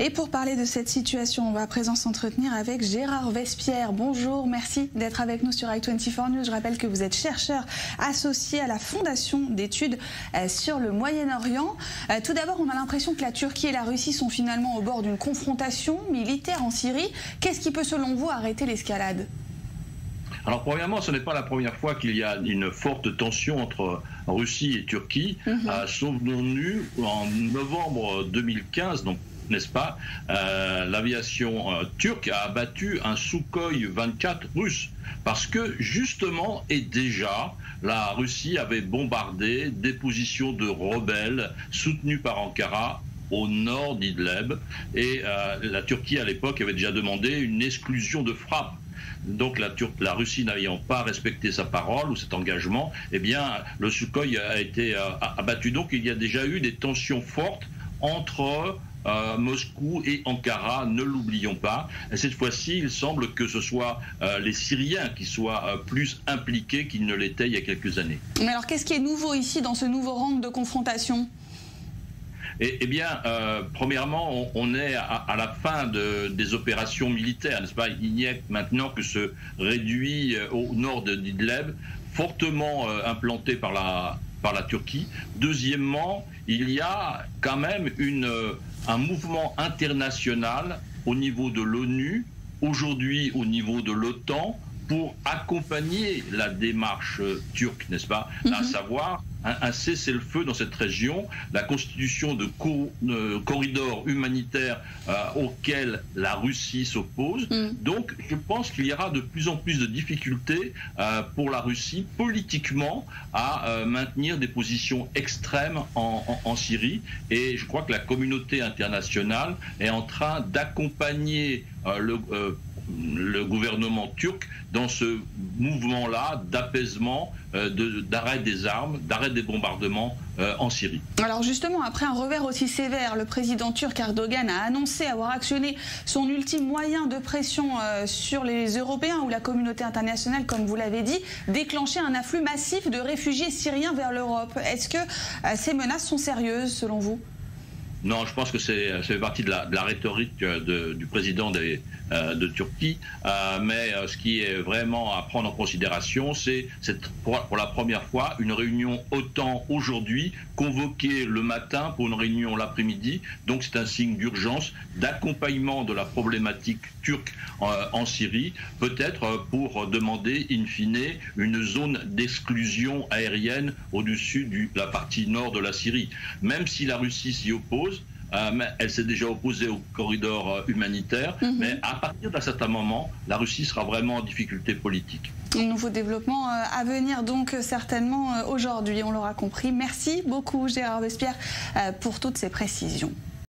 Et pour parler de cette situation, on va à présent s'entretenir avec Gérard Vespierre. Bonjour, merci d'être avec nous sur i24 News. Je rappelle que vous êtes chercheur associé à la Fondation d'études sur le Moyen-Orient. Tout d'abord, on a l'impression que la Turquie et la Russie sont finalement au bord d'une confrontation militaire en Syrie. Qu'est-ce qui peut, selon vous, arrêter l'escalade ? Alors, premièrement, ce n'est pas la première fois qu'il y a une forte tension entre Russie et Turquie. Souvenons-nous, en novembre 2015, donc, n'est-ce pas, l'aviation turque a abattu un Sukhoi 24 russe. Parce que, justement, et déjà, la Russie avait bombardé des positions de rebelles soutenues par Ankara au nord d'Idlib. Et la Turquie, à l'époque, avait déjà demandé une exclusion de frappe. Donc la Russie n'ayant pas respecté sa parole ou cet engagement, eh bien le Sukhoi a été abattu. Donc il y a déjà eu des tensions fortes entre Moscou et Ankara, ne l'oublions pas. Et cette fois-ci, il semble que ce soit les Syriens qui soient plus impliqués qu'ils ne l'étaient il y a quelques années. Mais alors qu'est-ce qui est nouveau ici dans ce nouveau round de confrontation ? Eh bien, premièrement, on est à la fin des opérations militaires, n'est-ce pas? Il n'y a maintenant que se réduit au nord d'Idlib, fortement implanté par la Turquie. Deuxièmement, il y a quand même un mouvement international au niveau de l'ONU, aujourd'hui au niveau de l'OTAN, pour accompagner la démarche turque, n'est-ce pas? À savoir un cessez-le-feu dans cette région, la constitution de corridors humanitaires auxquels la Russie s'oppose. Donc je pense qu'il y aura de plus en plus de difficultés pour la Russie politiquement à maintenir des positions extrêmes en Syrie. Et je crois que la communauté internationale est en train d'accompagner le gouvernement turc dans ce mouvement-là d'apaisement, d'arrêt des armes, d'arrêt des bombardements en Syrie. Alors justement, après un revers aussi sévère, le président turc Erdogan a annoncé avoir actionné son ultime moyen de pression sur les Européens ou la communauté internationale, comme vous l'avez dit, déclencher un afflux massif de réfugiés syriens vers l'Europe. Est-ce que ces menaces sont sérieuses selon vous ? Non, je pense que ça fait partie de la rhétorique du président de Turquie, mais ce qui est vraiment à prendre en considération, c'est pour la première fois une réunion OTAN aujourd'hui, convoquée le matin pour une réunion l'après-midi, donc c'est un signe d'urgence, d'accompagnement de la problématique turque en Syrie, peut-être pour demander in fine une zone d'exclusion aérienne au-dessus de la partie nord de la Syrie. Même si la Russie s'y oppose, elle s'est déjà opposée au corridor humanitaire, mais à partir d'un certain moment, la Russie sera vraiment en difficulté politique. Un nouveau développement à venir donc certainement aujourd'hui, on l'aura compris. Merci beaucoup Gérard Vespierre pour toutes ces précisions.